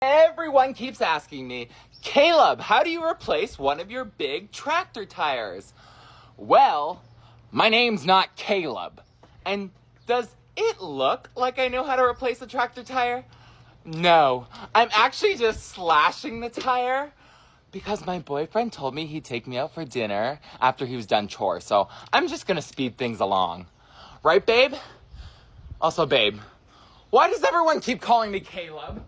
Everyone keeps asking me, Caleb, how do you replace one of your big tractor tires? Well, my name's not Caleb. And does it look like I know how to replace a tractor tire? No, I'm actually just slashing the tire because my boyfriend told me he'd take me out for dinner after he was done chores. So I'm just gonna speed things along. Right, babe? Also, babe, why does everyone keep calling me Caleb?